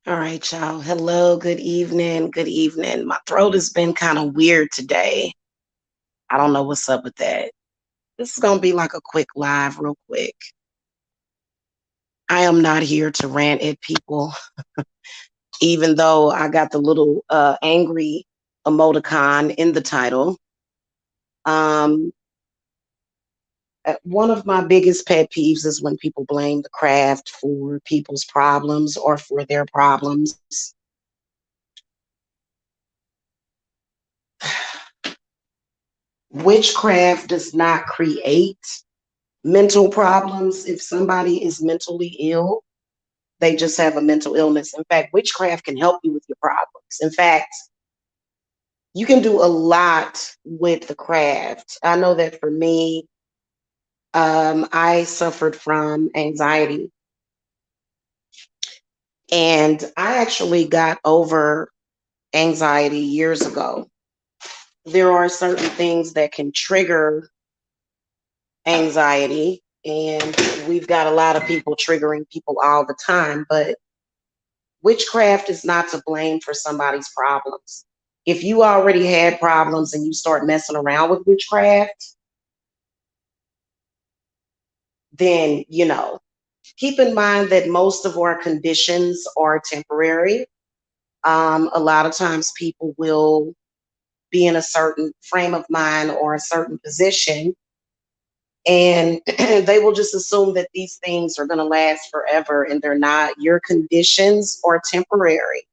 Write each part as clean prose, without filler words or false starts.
All right, y'all. Hello, good evening. Good evening. My throat has been kind of weird today. I don't know what's up with that. This is going to be like a quick live, real quick. I am not here to rant at people, even though I got the little angry emoticon in the title. Um, One of my biggest pet peeves is when people blame the craft for people's problems or for their problems. Witchcraft does not create mental problems. If somebody is mentally ill, they just have a mental illness. In fact, witchcraft can help you with your problems. In fact, you can do a lot with the craft. I know that for me, I suffered from anxiety, and I actually got over anxiety years ago. There are certain things that can trigger anxiety, and we've got a lot of people triggering people all the time, but witchcraft is not to blame for somebody's problems. If you already had problems and you start messing around with witchcraft, then, keep in mind that most of our conditions are temporary. A lot of times people will be in a certain frame of mind or a certain position, and they will just assume that these things are going to last forever, and they're not. Your conditions are temporary.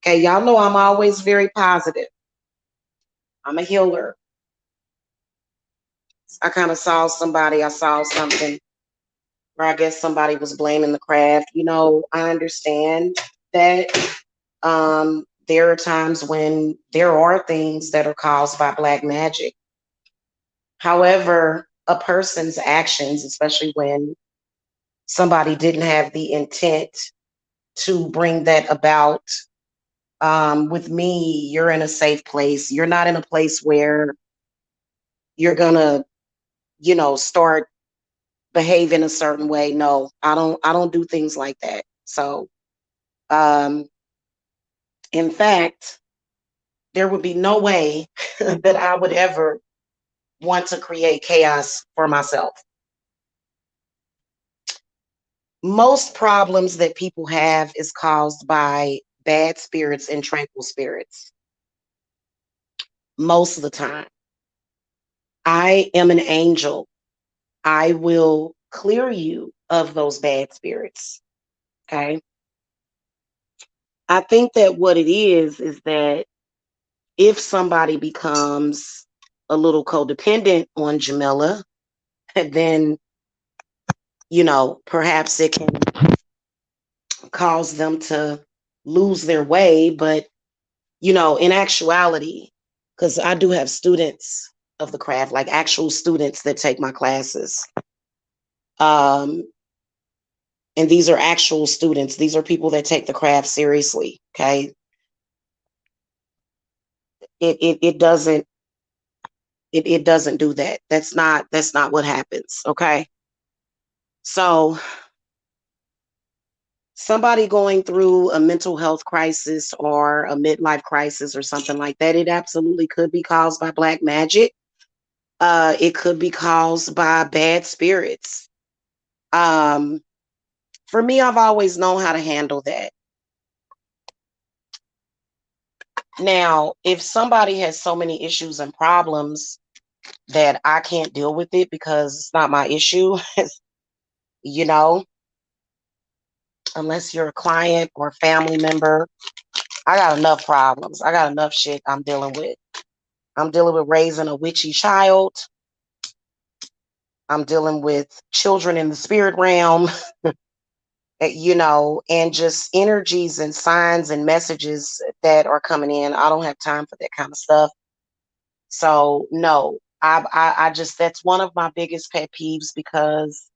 Okay, y'all know I'm always very positive. I'm a healer. I saw something where I guess somebody was blaming the craft. I understand that there are times when there are things that are caused by black magic. However, a person's actions, especially when somebody didn't have the intent to bring that about, with me, you're in a safe place. You're not in a place where you're gonna, start behave in a certain way. No, I don't do things like that. So, um, in fact, there would be no way that I would ever want to create chaos for myself. Most problems that people have is caused by bad spirits and tranquil spirits. Most of the time, I am an angel. I will clear you of those bad spirits. Okay. I think that what it is that if somebody becomes a little codependent on Jamila, then, perhaps it can cause them to lose their way. But, in actuality, because I do have students of the craft, like actual students that take my classes. Um, and these are actual students. These are people that take the craft seriously. Okay. It doesn't it doesn't do that. That's not what happens. Okay. So somebody going through a mental health crisis or a midlife crisis or something like that, it absolutely could be caused by black magic. It could be caused by bad spirits. Um, for me, I've always known how to handle that. Now, if somebody has so many issues and problems that I can't deal with it because it's not my issue, you know, unless you're a client or a family member, I got enough problems. I got enough shit I'm dealing with. I'm dealing with raising a witchy child. I'm dealing with children in the spirit realm, and just energies and signs and messages that are coming in. I don't have time for that kind of stuff. So no, I just, that's one of my biggest pet peeves, because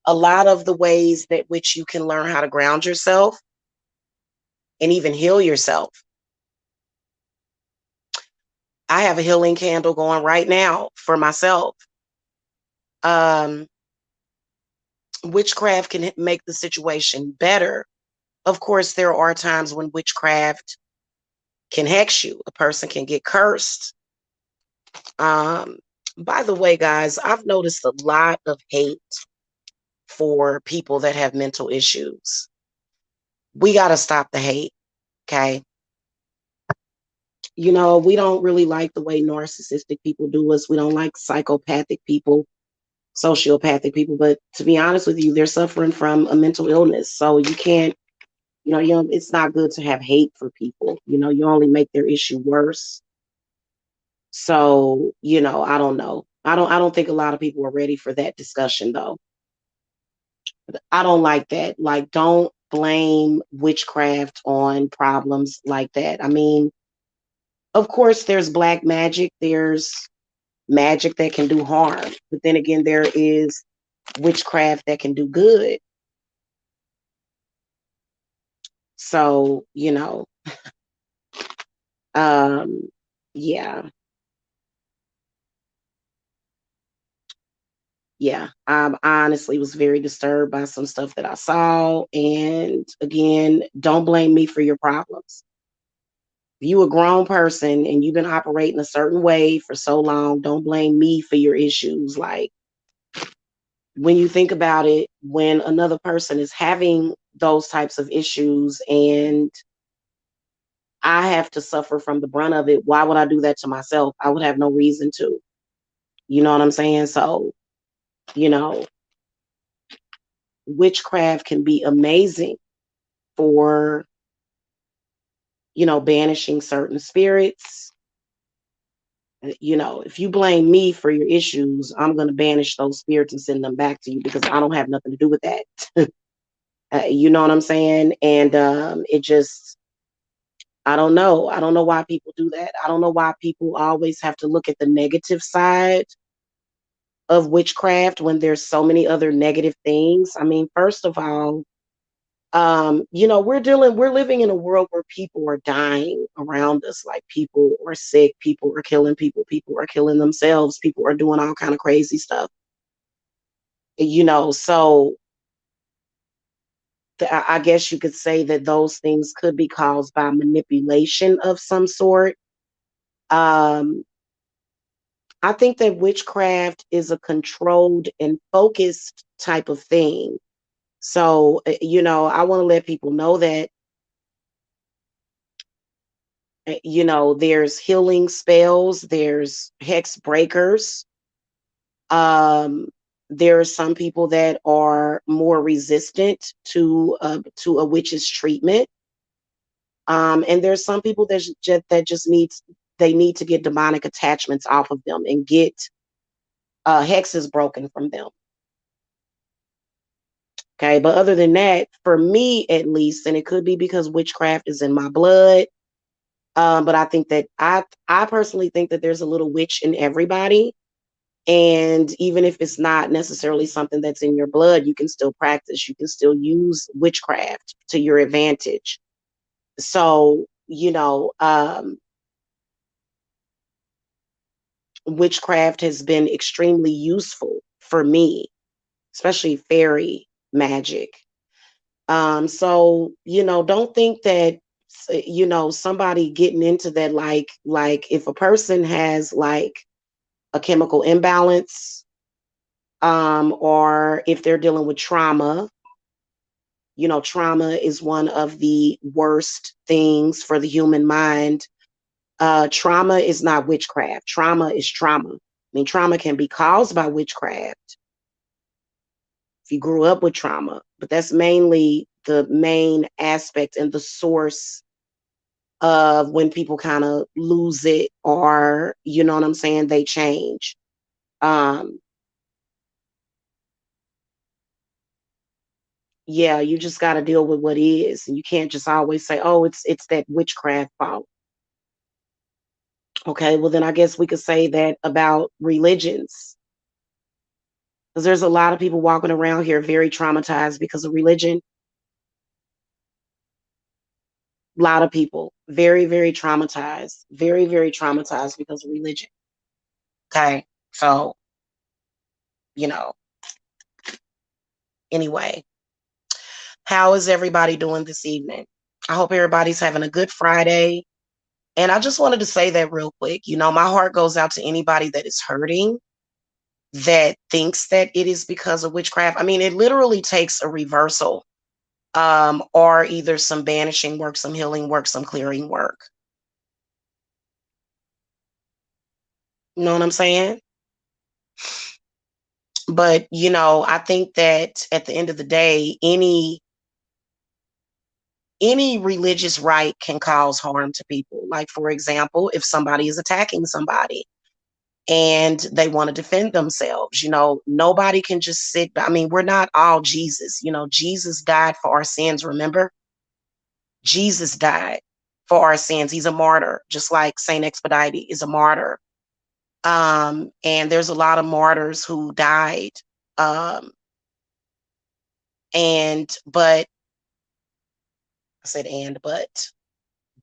a lot of the ways that which you can learn how to ground yourself and even heal yourself. I have a healing candle going right now for myself. Um, Witchcraft can make the situation better Of course, there are times when witchcraft can hex you. A person can get cursed. Um, by the way, guys, I've noticed a lot of hate for people that have mental issues. We got to stop the hate, okay? We don't really like the way narcissistic people do us. We don't like psychopathic people, sociopathic people. But to be honest with you, they're suffering from a mental illness. So you can't, it's not good to have hate for people. You only make their issue worse. So, I don't know. I don't think a lot of people are ready for that discussion though. I don't like that. Like, don't blame witchcraft on problems like that. I mean, of course, there's black magic, there's magic that can do harm, but then again, there is witchcraft that can do good. So, um, yeah, yeah. I honestly was very disturbed by some stuff that I saw. And again, don't blame me for your problems. If you a grown person and you've been operating a certain way for so long, don't blame me for your issues. Like, when you think about it, when another person is having those types of issues and I have to suffer from the brunt of it, why would I do that to myself? I would have no reason to. You know what I'm saying? So, you know, witchcraft can be amazing for, banishing certain spirits. If you blame me for your issues, I'm going to banish those spirits and send them back to you because I don't have nothing to do with that. You know what I'm saying? And it just, I don't know. I don't know why people do that. I don't know why people always have to look at the negative side of witchcraft when there's so many other negative things. I mean, first of all, we're living in a world where people are dying around us. Like, people are sick, people are killing people are killing themselves, people are doing all kind of crazy stuff. So I guess you could say that those things could be caused by manipulation of some sort. Um, I think that witchcraft is a controlled and focused type of thing. So, I want to let people know that, there's healing spells, there's hex breakers. Um, there are some people that are more resistant to a witch's treatment. And there's some people that just need to get demonic attachments off of them and get hexes broken from them. Okay, but other than that, for me at least, and it could be because witchcraft is in my blood, but I think that I personally think that there's a little witch in everybody. And even if it's not necessarily something that's in your blood, you can still practice. You can still use witchcraft to your advantage. So, witchcraft has been extremely useful for me, especially fairy magic. So, don't think that, somebody getting into that, like if a person has like a chemical imbalance, or if they're dealing with trauma. Trauma is one of the worst things for the human mind. Trauma is not witchcraft. Trauma is trauma. I mean, trauma can be caused by witchcraft if you grew up with trauma, but that's mainly the main aspect and the source of when people kind of lose it, or, you know what I'm saying, they change. Um, yeah, you just got to deal with what is, and you can't just always say, "Oh, it's that witchcraft fault." Okay, well then I guess we could say that about religions, because there's a lot of people walking around here very traumatized because of religion. A lot of people very, very traumatized, very, very traumatized because of religion. Okay, so you know, anyway, How is everybody doing this evening? I hope everybody's having a good Friday. And I just wanted to say that real quick. My heart goes out to anybody that is hurting, that thinks that it is because of witchcraft. I mean, it literally takes a reversal, or either some banishing work, some healing work, some clearing work. You know what I'm saying? But, I think that at the end of the day, any religious rite can cause harm to people. Like, for example, if somebody is attacking somebody and they want to defend themselves, nobody can just sit. I mean, we're not all Jesus. Jesus died for our sins, remember? Jesus died for our sins. He's a martyr, just like Saint Expedite is a martyr. And there's a lot of martyrs who died. Um, but I said, but,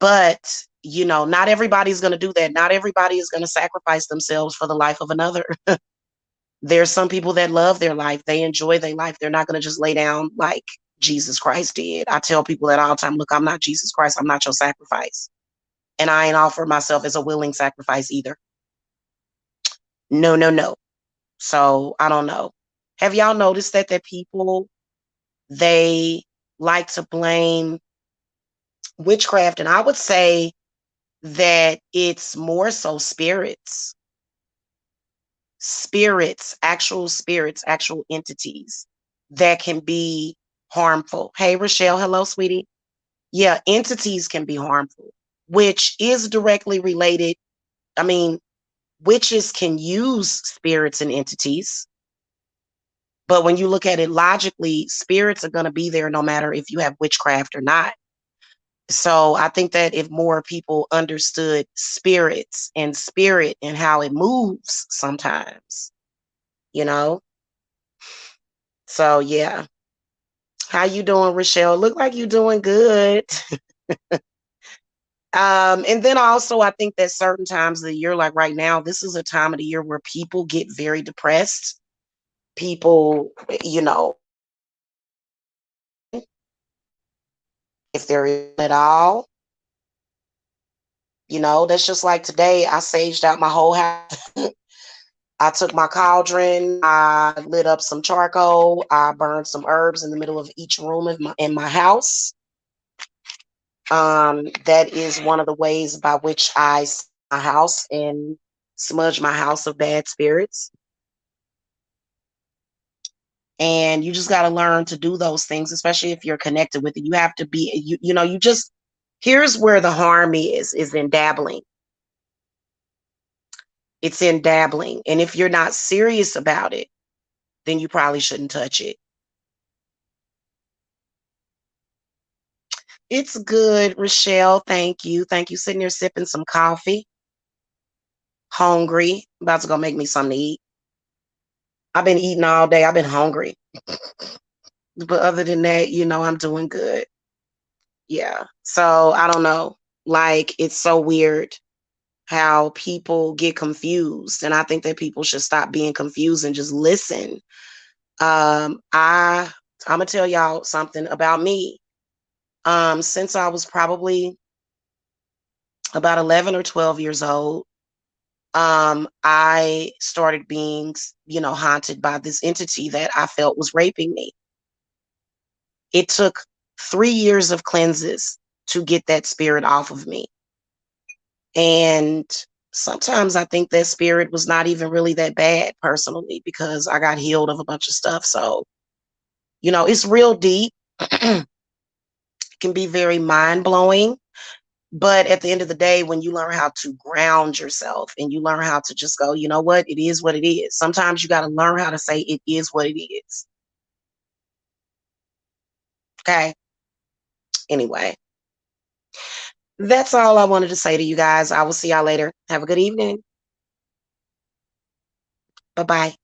not everybody's going to do that. Not everybody is going to sacrifice themselves for the life of another. There's some people that love their life. They enjoy their life. They're not going to just lay down like Jesus Christ did. I tell people that all the time, look, I'm not Jesus Christ. I'm not your sacrifice. And I ain't offer myself as a willing sacrifice either. No, no, no. So I don't know. Have y'all noticed that people, they like to blame witchcraft? And I would say that it's more so spirits, actual entities that can be harmful. Hey, Rochelle. Hello, sweetie. Yeah, entities can be harmful, which is directly related. I mean, witches can use spirits and entities, but when you look at it logically, spirits are going to be there no matter if you have witchcraft or not. So I think that if more people understood spirits and spirit and how it moves sometimes, you know. So yeah. How you doing, Rochelle? Look like you doing good. And then also I think that certain times of the year, like right now, this is a time of the year where people get very depressed. People, if they're ill at all, that's just like today. I saged out my whole house. I took my cauldron, I lit up some charcoal, I burned some herbs in the middle of each room in my house. That is one of the ways by which I my house and smudge my house of bad spirits. And you just got to learn to do those things, especially if you're connected with it. You have to be, you just, here's where the harm is in dabbling. It's in dabbling. And if you're not serious about it, then you probably shouldn't touch it. It's good, Rochelle. Thank you. Thank you. Sitting there sipping some coffee. Hungry. About to go make me something to eat. I've been eating all day. I've been hungry. But other than that, I'm doing good. Yeah. So I don't know. Like, it's so weird how people get confused. And I think that people should stop being confused and just listen. I'm gonna tell y'all something about me. Since I was probably about 11 or 12 years old, I started being, haunted by this entity that I felt was raping me. It took 3 years of cleanses to get that spirit off of me. And sometimes I think that spirit was not even really that bad personally, because I got healed of a bunch of stuff. So, it's real deep. It can be very mind blowing. But at the end of the day, when you learn how to ground yourself and you learn how to just go, you know what, it is what it is. Sometimes you got to learn how to say it is what it is. Okay. Anyway, that's all I wanted to say to you guys. I will see y'all later. Have a good evening. Bye bye.